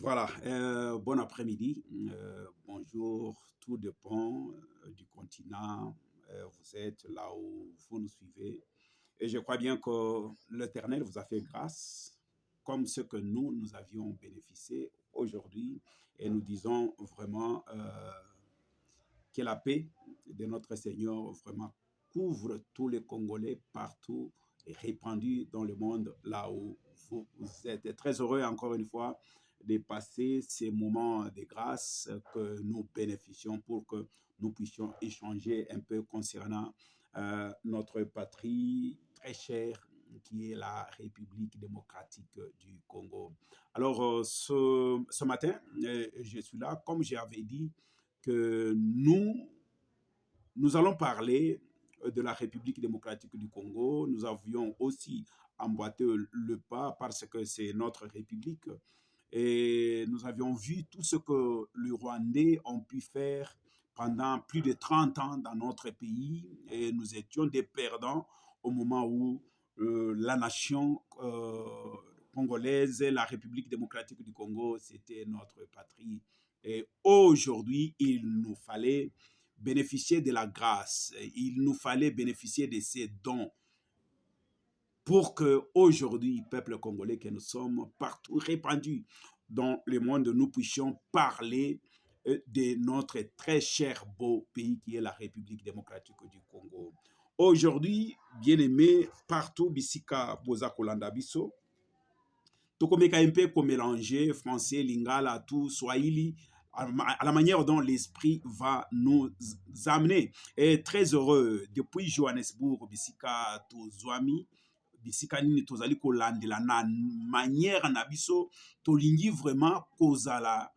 Voilà, bon après-midi. Bonjour, tout dépend du continent. Vous êtes là où vous nous suivez. Et je crois bien que l'Éternel vous a fait grâce, comme ce que nous avions bénéficié aujourd'hui. Et nous disons vraiment que la paix de notre Seigneur vraiment couvre tous les Congolais partout et répandue dans le monde là où vous êtes. Et très heureux encore une fois de passer ces moments de grâce que nous bénéficions pour que nous puissions échanger un peu concernant notre patrie très chère qui est la République démocratique du Congo. Alors, ce matin, je suis là, comme j'avais dit, que nous allons parler de la République démocratique du Congo. Nous avions aussi emboîté le pas parce que c'est notre République. Et nous avions vu tout ce que les Rwandais ont pu faire pendant plus de 30 ans dans notre pays. Et nous étions des perdants au moment où la nation congolaise, la République démocratique du Congo, c'était notre patrie. Et aujourd'hui, il nous fallait bénéficier de la grâce, il nous fallait bénéficier de ces dons pour que aujourd'hui, peuple congolais que nous sommes, partout répandus dans le monde, nous puissions parler de notre très cher beau pays qui est la République démocratique du Congo. Aujourd'hui, bien aimé, partout, bisika boza kolanda biso, tokomeka un peu mélanger français, lingala, tout, swahili, à la manière dont l'esprit va nous amener. Et très heureux, depuis Johannesburg, bisika tozwami, bisika nini tozali kolandela na manière na biso, tolingi vraiment kozala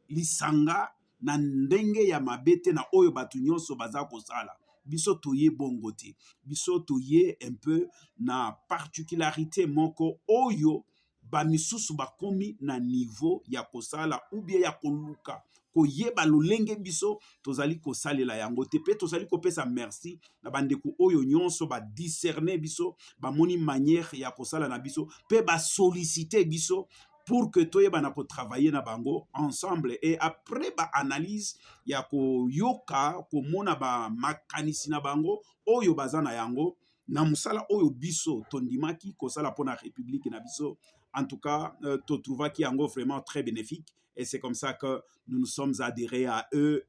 lisanga na ndenge ya mabete na oyo bato nyonso baza kosala. Biso toye bongo te. Biso toye un peu na particularité moko oyo bamisusu bakomi na niveau ya kosala ou bien ya koluka koyeba lolenge biso tozali kosalela yango te pe tozali kopesa merci na bandeko oyo nyonso badiscerne biso bamoni manière ya kosala na biso pe basolicite biso pour que toyebana kotravailler na bango ensemble et après baanalyse ya koyoka komona bamakanisi na bango oyo baza na yango na musala oyo biso tondimaki kosala mpona république na biso. En tout cas, totrouvaki yango vraiment très bénéfique et c'est comme ça que nous nous sommes adhérés à eux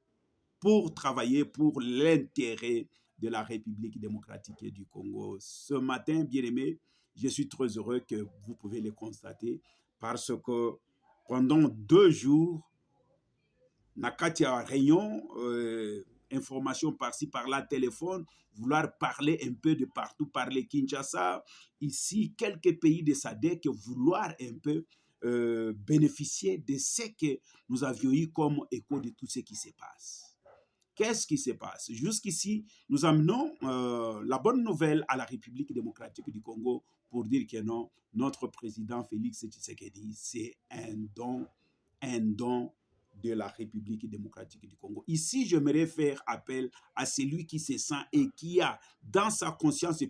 pour travailler pour l'intérêt de la République démocratique du Congo. Ce matin, bien aimé, je suis très heureux que vous pouvez le constater parce que pendant 2 jours, nakati ya réunion, information par-ci, par-là, téléphone, vouloir parler un peu de partout, parler Kinshasa, ici, quelques pays de SADC, vouloir un peu bénéficier de ce que nous avions eu comme écho de tout ce qui se passe. Qu'est-ce qui se passe? Jusqu'ici, nous amenons la bonne nouvelle à la République démocratique du Congo pour dire que non, notre président Félix Tshisekedi, c'est un don de la République démocratique du Congo. Ici, j'aimerais faire appel à celui qui se sent et qui a dans sa conscience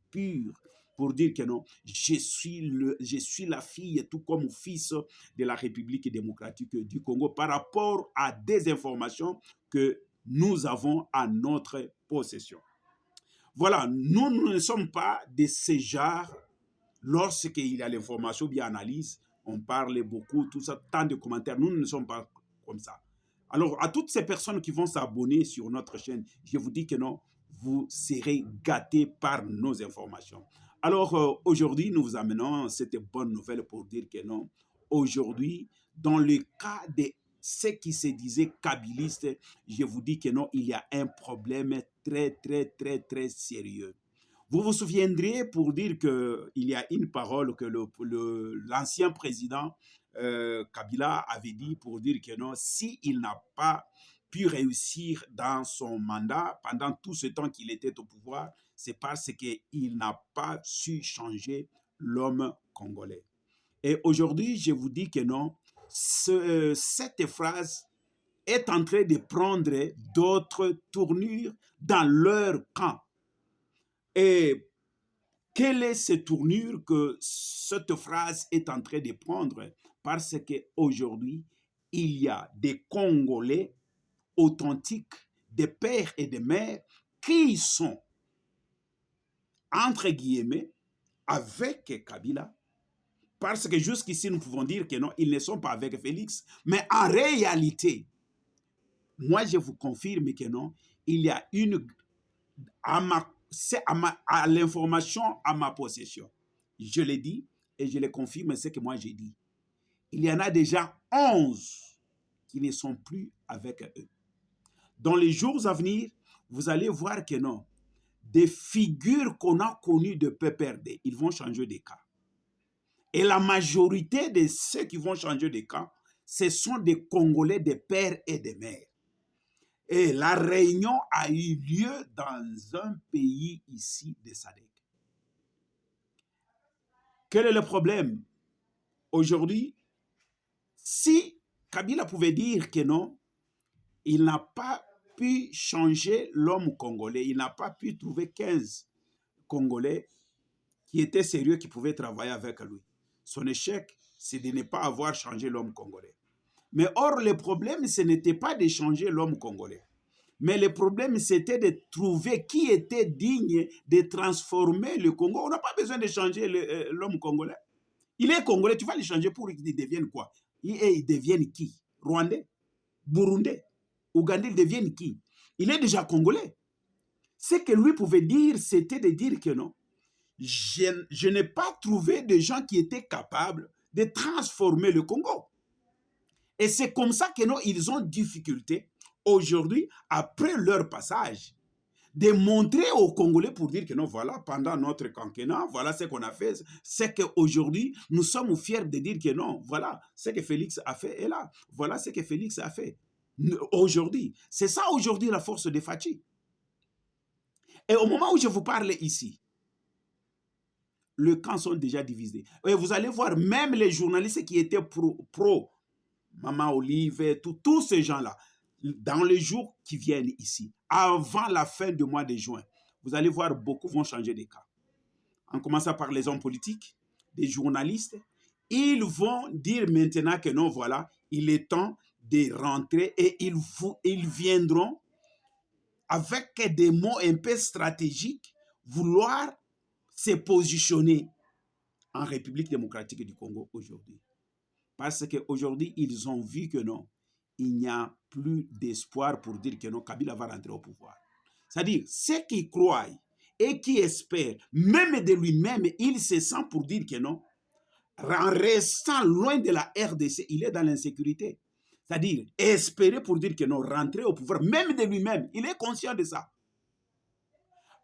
pure pour dire que non, je suis la fille tout comme fils de la République démocratique du Congo par rapport à des informations que nous avons à notre possession. Voilà, nous ne sommes pas de ces genres, lorsqu'il y a l'information bien analyse, on parle beaucoup, tout ça, tant de commentaires, nous ne sommes pas comme ça. Alors, à toutes ces personnes qui vont s'abonner sur notre chaîne, je vous dis que non, vous serez gâtés par nos informations. Alors, aujourd'hui, nous vous amenons cette bonne nouvelle pour dire que non, aujourd'hui, dans le cas de ce qui se disait kabiliste, je vous dis que non, il y a un problème très, très, très, très sérieux. Vous vous souviendrez pour dire qu'il y a une parole que l'ancien président Kabila avait dit pour dire que non, s'il n'a pas pu réussir dans son mandat pendant tout ce temps qu'il était au pouvoir, c'est parce qu'il n'a pas su changer l'homme congolais. Et aujourd'hui, je vous dis que non, cette phrase est en train de prendre d'autres tournures dans leur camp. Et Quelle est cette tournure que cette phrase est en train de prendre? Parce qu'aujourd'hui, il y a des Congolais authentiques, des pères et des mères, qui sont, entre guillemets, avec Kabila, parce que jusqu'ici, nous pouvons dire que non, ils ne sont pas avec Félix, mais en réalité, moi, je vous confirme que non, il y a une, à l'information à ma possession. Je l'ai dit et je le confirme, ce que moi j'ai dit. Il y en a déjà 11 qui ne sont plus avec eux. Dans les jours à venir, vous allez voir que non, des figures qu'on a connues de PPRD, ils vont changer de cas. Et la majorité de ceux qui vont changer de cas, ce sont des Congolais, des pères et des mères. Et la réunion a eu lieu dans un pays ici de SADC. Quel est le problème? Aujourd'hui, si Kabila pouvait dire que non, il n'a pas pu changer l'homme congolais, il n'a pas pu trouver 15 Congolais qui étaient sérieux, qui pouvaient travailler avec lui. Son échec, c'est de ne pas avoir changé l'homme congolais. Mais or, le problème, ce n'était pas de changer l'homme congolais. Mais le problème, c'était de trouver qui était digne de transformer le Congo. On n'a pas besoin de changer l'homme congolais. Il est congolais, tu vas le changer pour qu'il devienne quoi? Il devienne qui? Rwandais? Burundais? Ougandais, il devienne qui? Il est déjà congolais. Ce que lui pouvait dire, c'était de dire que non, je n'ai pas trouvé de gens qui étaient capables de transformer le Congo. Et c'est comme ça que non, ils ont difficulté aujourd'hui, après leur passage, de montrer aux Congolais pour dire que non, voilà, pendant notre quinquennat, voilà ce qu'on a fait, c'est qu'aujourd'hui, nous sommes fiers de dire que non, voilà ce que Félix a fait, et là, voilà ce que Félix a fait. Aujourd'hui, c'est ça aujourd'hui la force de Fachi. Et au moment où je vous parle ici, les camps sont déjà divisés. Et vous allez voir, même les journalistes qui étaient pro Maman Olive, tous ces gens-là, dans les jours qui viennent ici, avant la fin du mois de juin, vous allez voir, beaucoup vont changer de cas. En commençant par les hommes politiques, des journalistes, ils vont dire maintenant que non, voilà, il est temps de rentrer et ils viendront avec des mots un peu stratégiques, vouloir se positionner en République démocratique du Congo aujourd'hui. Parce qu'aujourd'hui, ils ont vu que non, il n'y a plus d'espoir pour dire que non, Kabila va rentrer au pouvoir. C'est-à-dire, ceux qui croient et qui espèrent, même de lui-même, il se sent pour dire que non, en restant loin de la RDC, il est dans l'insécurité. C'est-à-dire, espérer pour dire que non, rentrer au pouvoir, même de lui-même, il est conscient de ça.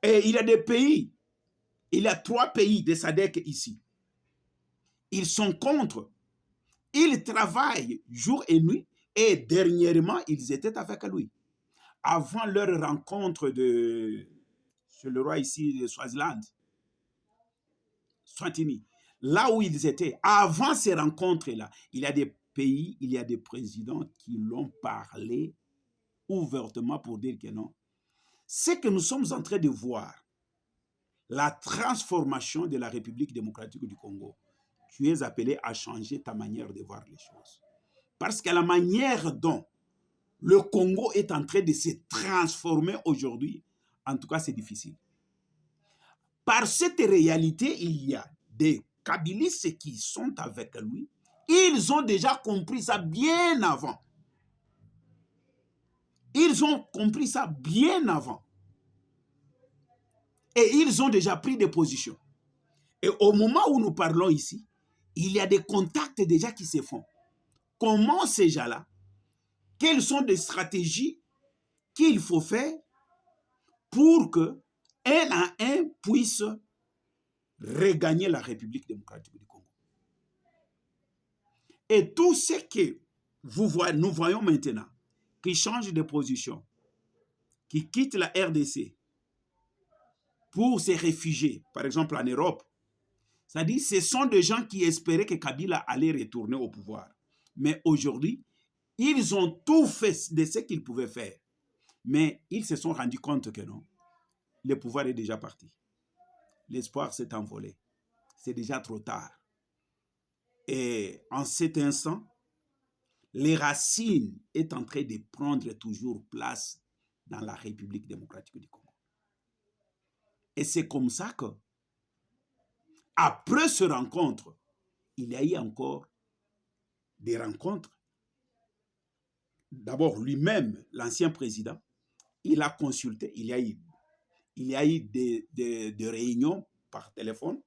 Et il y a des pays, il y a 3 pays de SADC ici. Ils sont contre. Ils travaillent jour et nuit et dernièrement, ils étaient avec lui. Avant leur rencontre chez le roi ici de Swaziland, Swatini, là où ils étaient, avant ces rencontres-là, il y a des pays, il y a des présidents qui l'ont parlé ouvertement pour dire que non. C'est que nous sommes en train de voir la transformation de la République démocratique du Congo. Tu es appelé à changer ta manière de voir les choses. Parce que la manière dont le Congo est en train de se transformer aujourd'hui, en tout cas, c'est difficile. Par cette réalité, il y a des Kabilistes qui sont avec lui. Ils ont déjà compris ça bien avant. Ils ont compris ça bien avant. Et ils ont déjà pris des positions. Et au moment où nous parlons ici, il y a des contacts déjà qui se font. Comment ces gens-là, quelles sont les stratégies qu'il faut faire pour que un à un puisse regagner la République démocratique du Congo. Et tout ce que nous voyons maintenant, qui changent de position, qui quittent la RDC pour se réfugier, par exemple en Europe, c'est-à-dire ce sont des gens qui espéraient que Kabila allait retourner au pouvoir. Mais aujourd'hui, ils ont tout fait de ce qu'ils pouvaient faire. Mais ils se sont rendus compte que non, le pouvoir est déjà parti. l'espoir s'est envolé. C'est déjà trop tard. Et en cet instant, les racines est en train de prendre toujours place dans la République démocratique du Congo. Et c'est comme ça que, après ce rencontre, il y a eu encore des rencontres. D'abord, lui-même, l'ancien président, il a consulté, il y a eu des réunions par téléphone,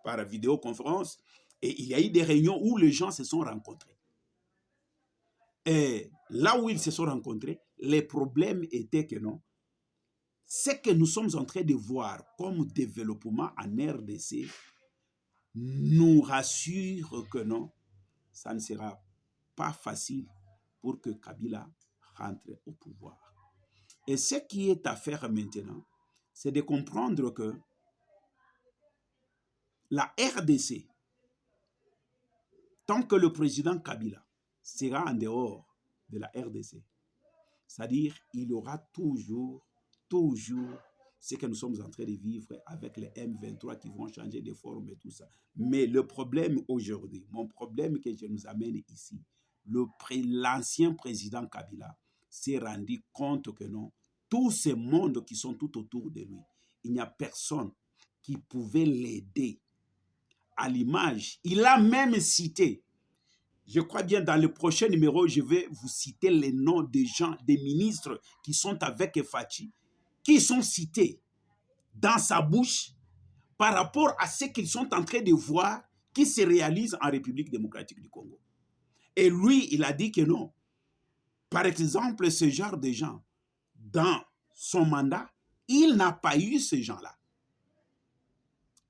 par vidéoconférence, et il y a eu des réunions où les gens se sont rencontrés. Et là où ils se sont rencontrés, les problèmes étaient que non. Ce que nous sommes en train de voir comme développement en RDC nous rassure que non, ça ne sera pas facile pour que Kabila rentre au pouvoir. Et ce qui est à faire maintenant, c'est de comprendre que la RDC, tant que le président Kabila sera en dehors de la RDC, c'est-à-dire il y aura toujours ce que nous sommes en train de vivre avec les M23 qui vont changer de forme et tout ça. Mais le problème aujourd'hui, mon problème que je nous amène ici, l'ancien président Kabila s'est rendu compte que non, tous ces mondes qui sont tout autour de lui, il n'y a personne qui pouvait l'aider. À l'image, il a même cité, je crois bien dans le prochain numéro, je vais vous citer les noms des gens, des ministres qui sont avec Fachi, qui sont cités dans sa bouche par rapport à ce qu'ils sont en train de voir qui se réalise en République démocratique du Congo. Et lui, il a dit que non. Par exemple, ce genre de gens, dans son mandat, il n'a pas eu ces gens-là.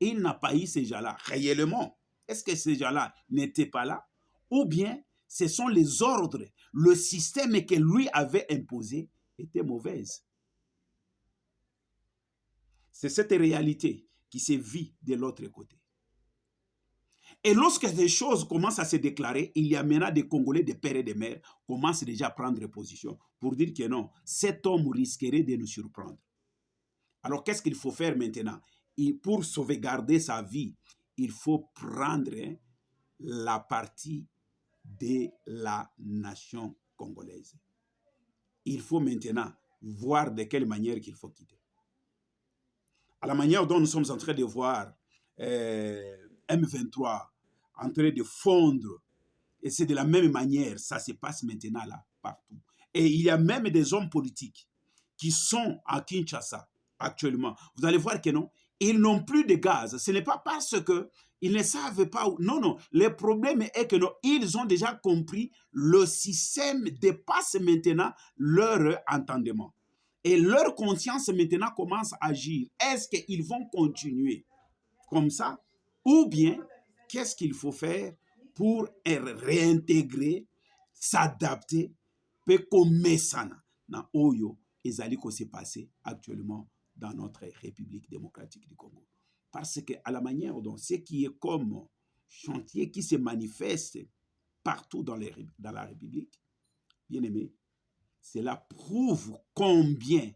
Il n'a pas eu ces gens-là réellement. Est-ce que ces gens-là n'étaient pas là? Ou bien ce sont les ordres, le système que lui avait imposé était mauvaise. C'est cette réalité qui se vit de l'autre côté. Et lorsque des choses commencent à se déclarer, il y a maintenant des Congolais, des pères et des mères, commencent déjà à prendre position pour dire que non, cet homme risquerait de nous surprendre. Alors qu'est-ce qu'il faut faire maintenant? Pour sauvegarder sa vie, il faut prendre la partie de la nation congolaise. Il faut maintenant voir de quelle manière qu'il faut quitter. À la manière dont nous sommes en train de voir M23 en train de fondre, et c'est de la même manière, ça se passe maintenant là, partout. Et il y a même des hommes politiques qui sont à Kinshasa actuellement. Vous allez voir que non, ils n'ont plus de gaz. Ce n'est pas parce qu'ils ne savent pas où. Non, non. Le problème est que non, ils ont déjà compris, le système dépasse maintenant leur entendement. Et leur conscience maintenant commence à agir. Est-ce qu'ils vont continuer comme ça? Ou bien, qu'est-ce qu'il faut faire pour réintégrer, s'adapter, pour que ça na oyo ezali ko se passer actuellement dans notre République démocratique du Congo. Parce que à la manière dont ce qui est comme chantier qui se manifeste partout dans la République, bien aimé, cela prouve combien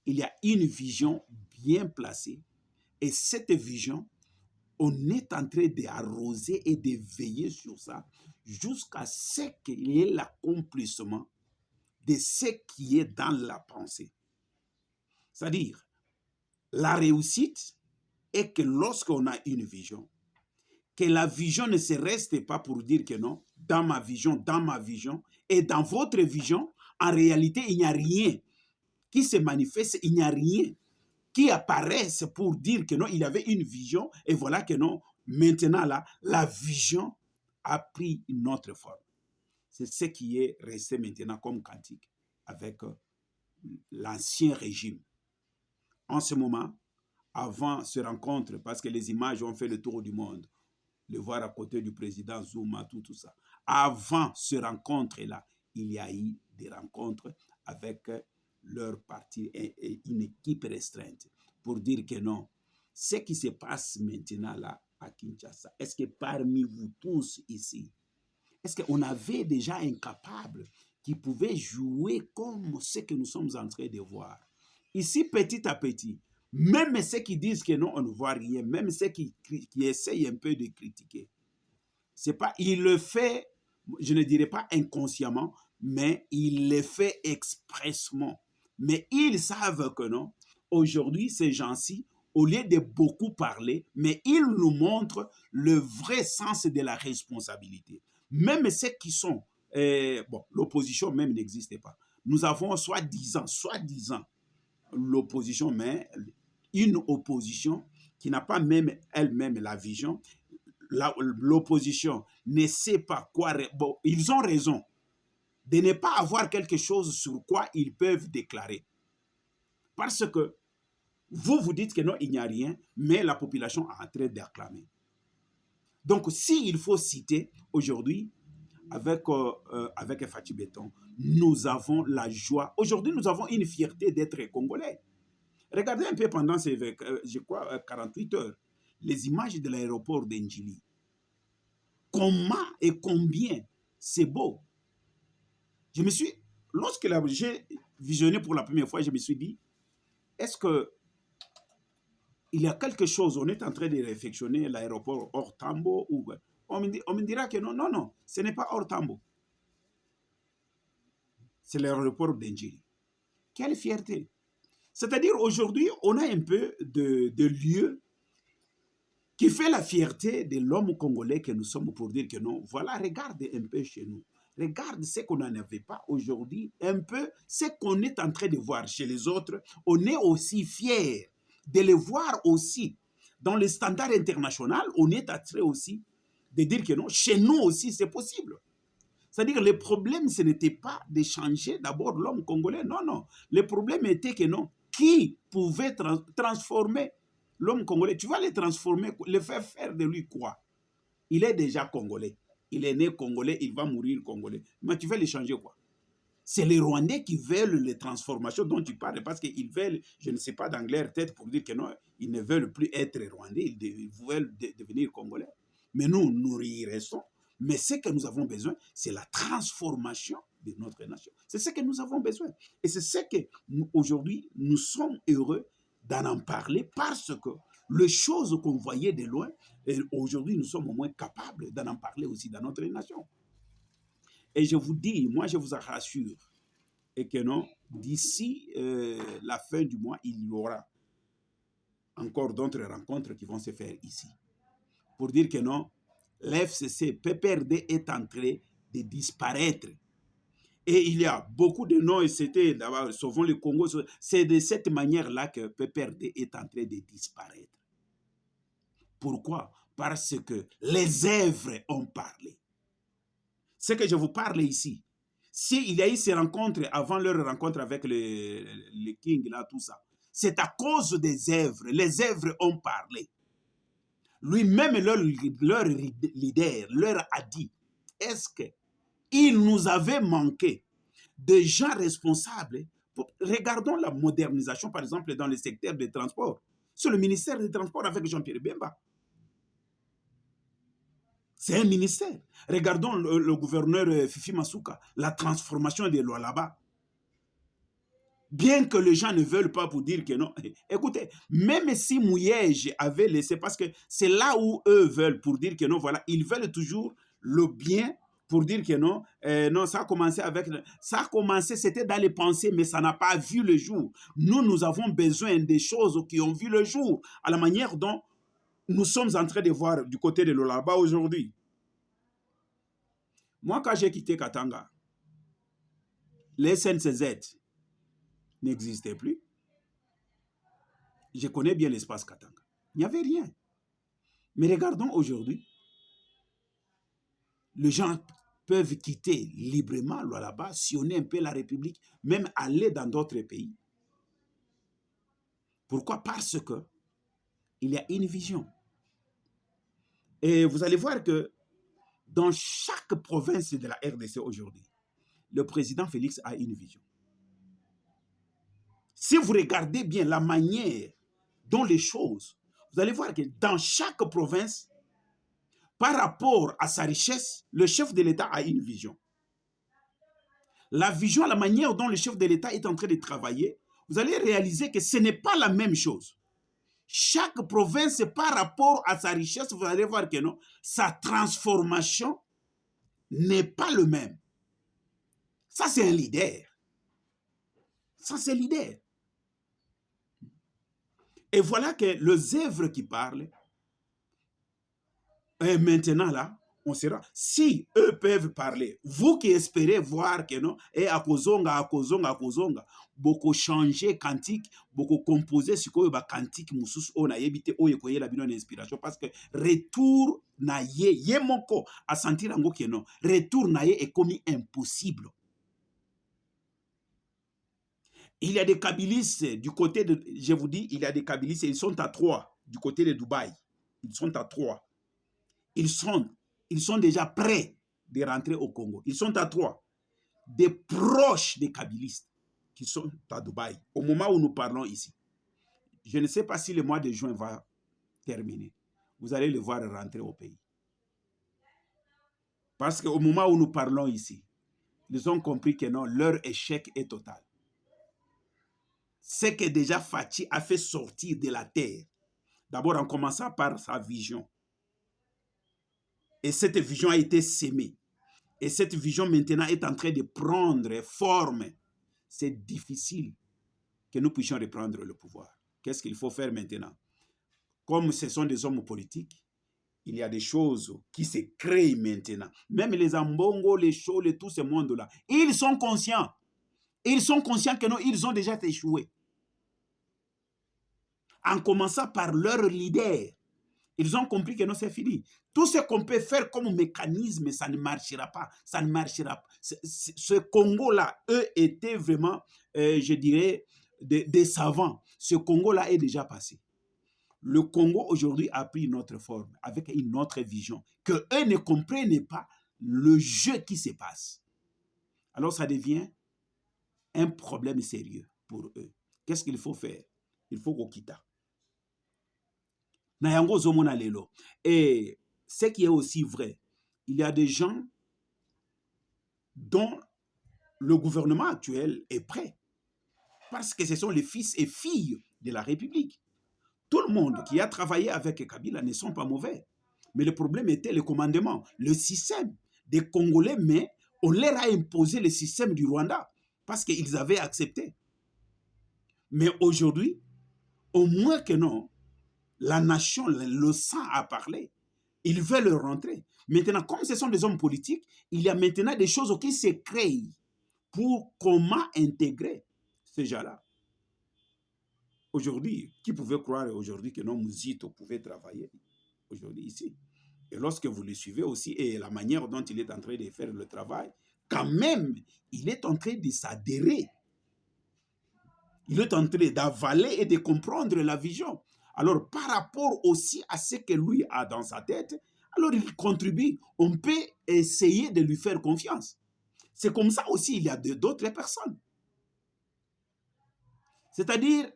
il y a une vision bien placée. Et cette vision, on est en train d'arroser et de veiller sur ça jusqu'à ce qu'il y ait l'accomplissement de ce qui est dans la pensée. C'est-à-dire, la réussite est que lorsqu'on a une vision, que la vision ne se reste pas pour dire que non, dans ma vision, et dans votre vision, en réalité, il n'y a rien qui se manifeste, il n'y a rien qui apparaisse pour dire que non, il avait une vision, et voilà que non, maintenant là, la vision a pris une autre forme. C'est ce qui est resté maintenant comme cantique avec l'ancien régime. En ce moment, avant ce rencontre, parce que les images ont fait le tour du monde, le voir à côté du président Zuma, tout ça. Avant ce rencontre-là, il y a eu des rencontres avec leur parti et une équipe restreinte pour dire que non, ce qui se passe maintenant là à Kinshasa, est-ce que parmi vous tous ici, est-ce qu'on avait déjà un capable qui pouvait jouer comme ce que nous sommes en train de voir? Ici, petit à petit, Même ceux qui disent que non, on ne voit rien, même ceux qui essayent un peu de critiquer, c'est pas, il le fait, je ne dirais pas inconsciemment, mais il le fait expressement. Mais ils savent que non, aujourd'hui, ces gens-ci, au lieu de beaucoup parler, mais ils nous montrent le vrai sens de la responsabilité. Même ceux qui sont, bon, l'opposition même n'existait pas. Nous avons soi-disant, l'opposition, mais une opposition qui n'a pas même elle-même la vision. L'opposition ne sait pas quoi. Bon, ils ont raison de ne pas avoir quelque chose sur quoi ils peuvent déclarer. Parce que vous dites que non, il n'y a rien, mais la population est en train d'acclamer. Donc, s'il faut citer aujourd'hui, avec Fatih Béton, nous avons la joie. Aujourd'hui, nous avons une fierté d'être Congolais. Regardez un peu pendant ces, je crois, 48 heures, les images de l'aéroport d'Ndjili. Comment et combien c'est beau. Je me suis, lorsque j'ai visionné pour la première fois, je me suis dit, est-ce que il y a quelque chose, on est en train de réflexionner l'aéroport hors Tambo, ou on me dira que non, non, non, ce n'est pas hors Tambo. C'est l'aéroport d'Ndjili. Quelle fierté. C'est-à-dire aujourd'hui, on a un peu de lieu qui fait la fierté de l'homme congolais que nous sommes pour dire que non, voilà, regarde un peu chez nous. Regarde ce qu'on n'en avait pas aujourd'hui, un peu ce qu'on est en train de voir chez les autres. On est aussi fiers de les voir aussi. Dans le standard international, on est en train aussi de dire que non, chez nous aussi c'est possible. C'est-à-dire le problème, ce n'était pas de changer d'abord l'homme congolais, non, non. Le problème était que non, qui pouvait transformer l'homme congolais? Tu vas le transformer, le faire de lui quoi? Il est déjà congolais. Il est né congolais, il va mourir congolais. Mais tu veux le changer quoi? C'est les Rwandais qui veulent les transformations dont tu parles, parce qu'ils veulent, je ne sais pas, d'anglais tête pour dire que non, ils ne veulent plus être Rwandais, ils veulent devenir congolais. Mais nous y restons. Mais ce que nous avons besoin, c'est la transformation de notre nation. C'est ce que nous avons besoin. Et c'est ce que aujourd'hui, nous sommes heureux d'en parler, parce que les choses qu'on voyait de loin, aujourd'hui, nous sommes au moins capables d'en parler aussi dans notre nation. Et je vous dis, moi je vous rassure, et que non, d'ici la fin du mois, il y aura encore d'autres rencontres qui vont se faire ici. Pour dire que non, l'FCC, PPRD est en train de disparaître. Et il y a beaucoup de noms, et c'était d'abord, sauvons le Congo, c'est de cette manière-là que PPRD est en train de disparaître. Pourquoi? Parce que les œuvres ont parlé. Ce que je vous parle ici, s'il y a eu ces rencontres avant leur rencontre avec le King, là, tout ça, c'est à cause des œuvres. Les œuvres ont parlé. Lui-même, leur leader, leur a dit, est-ce qu'il nous avait manqué de gens responsables? Regardons la modernisation, par exemple, dans le secteur des transports. C'est le ministère des Transports avec Jean-Pierre Bemba. C'est un ministère. Regardons le gouverneur Fifi Masuka, la transformation des lois là-bas. Bien que les gens ne veulent pas pour dire que non. Écoutez, même si Mouyège avait laissé, parce que c'est là où eux veulent pour dire que non, voilà, ils veulent toujours le bien pour dire que non, non, ça a commencé avec, ça a commencé, c'était dans les pensées, mais ça n'a pas vu le jour. Nous avons besoin des choses qui ont vu le jour, à la manière dont nous sommes en train de voir du côté de l'Olaba aujourd'hui. Moi, quand j'ai quitté Katanga, les SNCZ n'existaient plus. Je connais bien l'espace Katanga. Il n'y avait rien. Mais regardons aujourd'hui, les gens peuvent quitter librement là-bas, sillonner un peu la République, même aller dans d'autres pays. Pourquoi? Parce que il y a une vision. Et vous allez voir que dans chaque province de la RDC aujourd'hui, le président Félix a une vision. Si vous regardez bien la manière dont les choses, vous allez voir que dans chaque province, par rapport à sa richesse, le chef de l'État a une vision. La vision, la manière dont le chef de l'État est en train de travailler, vous allez réaliser que ce n'est pas la même chose. chaque province, par rapport à sa richesse, vous allez voir que non, sa transformation n'est pas le même. Ça, c'est un leader. Ça, c'est leader. Et voilà que les œuvres qui parlent, et maintenant là, on sera. Si eux peuvent parler, vous qui espérez voir que non, et à kozonga, beaucoup changer cantique, beaucoup composer ce qu'on va cantique, moussous, on a évité, on a la bonne inspiration, parce que retour na ye moko, à sentir en que non, retour na ye est commis impossible. Il y a des kabylistes du côté de, je vous dis, il y a des kabylistes, ils sont à 3 du côté de Dubaï. Ils sont à 3. Ils sont déjà prêts de rentrer au Congo. Ils sont à 3. Des proches des kabylistes qui sont à Dubaï. Au moment où nous parlons ici. Je ne sais pas si le mois de juin va terminer. Vous allez les voir rentrer au pays. Parce qu'au moment où nous parlons ici, ils ont compris que non, leur échec est total. Ce que déjà Fachi a fait sortir de la terre, d'abord en commençant par sa vision. Et cette vision a été sémée. Et cette vision maintenant est en train de prendre forme. C'est difficile que nous puissions reprendre le pouvoir. Qu'est-ce qu'il faut faire maintenant? Comme ce sont des hommes politiques, il y a des choses qui se créent maintenant. Même les Ambongo, les Chole, tout ce monde-là, ils sont conscients. Ils sont conscients que non, ils ont déjà échoué. En commençant par leur leader, ils ont compris que non, c'est fini. Tout ce qu'on peut faire comme mécanisme, ça ne marchera pas. Ça ne marchera pas. Ce Congo-là, eux, étaient vraiment, je dirais, des savants. Ce Congo-là est déjà passé. Le Congo, aujourd'hui, a pris une autre forme, avec une autre vision, que eux ne comprennent pas le jeu qui se passe. Alors, ça devient un problème sérieux pour eux. Qu'est-ce qu'il faut faire? Il faut qu'on quitte. Et ce qui est aussi vrai, il y a des gens dont le gouvernement actuel est prêt, parce que ce sont les fils et filles de la République. Tout le monde qui a travaillé avec Kabila ne sont pas mauvais. Mais le problème était le commandement, le système des Congolais, mais on leur a imposé le système du Rwanda, parce qu'ils avaient accepté. Mais aujourd'hui, au moins que non, la nation, le sang a parlé. Ils veulent rentrer. Maintenant, comme ce sont des hommes politiques, il y a maintenant des choses qui se créent pour comment intégrer ces gens-là. Aujourd'hui, qui pouvait croire aujourd'hui que non, Mouzito pouvait travailler aujourd'hui ici? Et lorsque vous le suivez aussi, et la manière dont il est en train de faire le travail, quand même, il est en train de s'adhérer. Il est en train d'avaler et de comprendre la vision. Alors, par rapport aussi à ce que lui a dans sa tête, alors il contribue. On peut essayer de lui faire confiance. C'est comme ça aussi, il y a d'autres personnes. C'est-à-dire,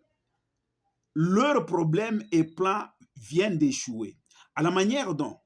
leur problème et plan viennent d'échouer. À la manière dont,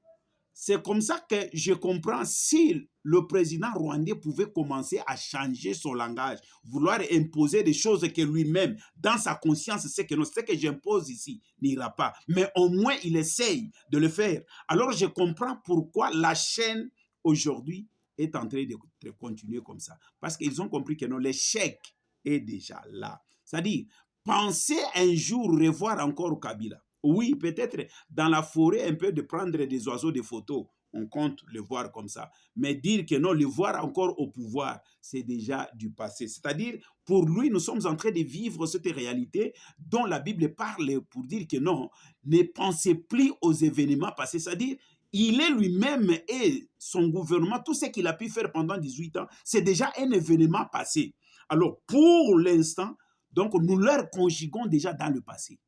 c'est comme ça que je comprends si le président rwandais pouvait commencer à changer son langage, vouloir imposer des choses que lui-même, dans sa conscience, c'est que non, ce que j'impose ici n'ira pas. Mais au moins, il essaye de le faire. Alors, je comprends pourquoi la chaîne, aujourd'hui, est en train de continuer comme ça. Parce qu'ils ont compris que non, l'échec est déjà là. C'est-à-dire, pensez un jour revoir encore Kabila. Oui, peut-être dans la forêt, un peu de prendre des oiseaux de photos, on compte le voir comme ça. Mais dire que non, le voir encore au pouvoir, c'est déjà du passé. C'est-à-dire, pour lui, nous sommes en train de vivre cette réalité dont la Bible parle pour dire que non, ne pensez plus aux événements passés. C'est-à-dire, il est lui-même et son gouvernement, tout ce qu'il a pu faire pendant 18 ans, c'est déjà un événement passé. Alors, pour l'instant, donc, nous leur conjuguons déjà dans le passé.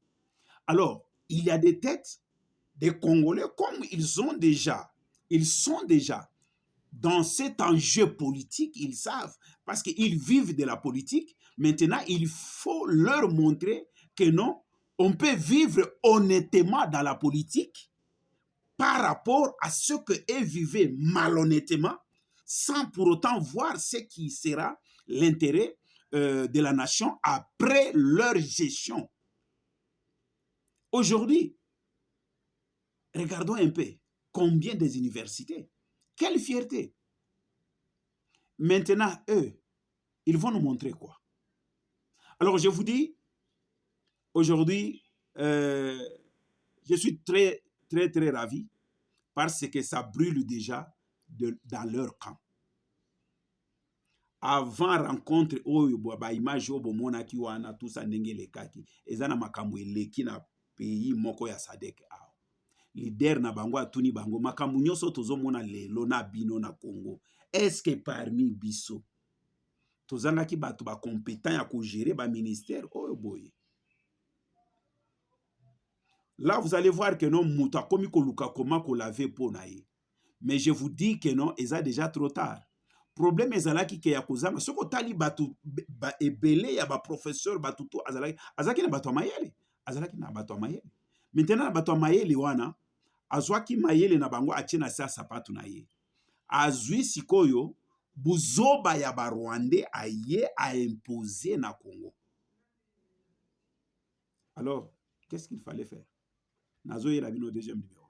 Alors, il y a des têtes des Congolais comme ils sont déjà dans cet enjeu politique, ils savent, parce qu'ils vivent de la politique. Maintenant, il faut leur montrer que non, on peut vivre honnêtement dans la politique par rapport à ce qu'eux vivaient malhonnêtement, sans pour autant voir ce qui sera l'intérêt de la nation après leur gestion. Aujourd'hui, regardons un peu combien des universités. Quelle fierté. Maintenant, eux, ils vont nous montrer quoi? Alors, je vous dis, aujourd'hui, je suis très, très, très ravi parce que ça brûle déjà dans leur camp. Avant rencontre oyo ba image oyo bomonaki wana tout ça ndenge elekaki eza na makambo eleki na pays moko ya Sadek awa leader na bango atuni bango makambo nyonso tozomona lelo na bino na Congo est-ce que parmi biso tozangaki bato bacompétent ya kogérer baministère oyo boye? Là vous allez voir que non moto akomi koluka koma kolave mpo na ye, mais je vous dis que non eza déjà trop tard. Problème ezalaki ke ya kozanga soki otali bato ebele ya baprofesseur bato to azalaki na bato ya mayele, azalaki na bato ya mayele. Maintenant na bato ya mayele wana azwaki mayele na bango atie na se ya sapatu na ye, azwi sikoyo buzoba ya barwandais aye aimposer na Congo. Alors qu'est-ce qu'il fallait faire? Nazoyela bino deuxième numéro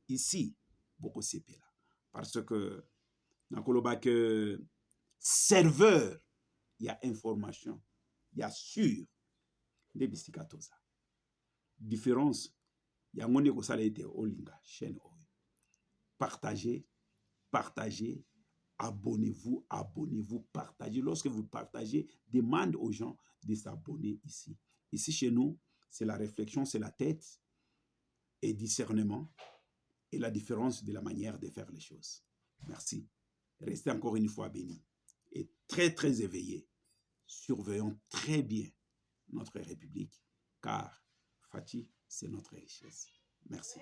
ici boko sepela parce que nakoloba que serveur il y a information il y a sûr nde bisika toza différence yango nde kosala ete olinga chaîne oyo partagez abonnez-vous partagez. Lorsque vous partagez, demande aux gens de s'abonner ici chez nous c'est la réflexion, c'est la tête et discernement et la différence de la manière de faire les choses. Merci. Restez encore une fois bénis et très très éveillés. Surveillons très bien notre République, car Fati, c'est notre richesse. Merci.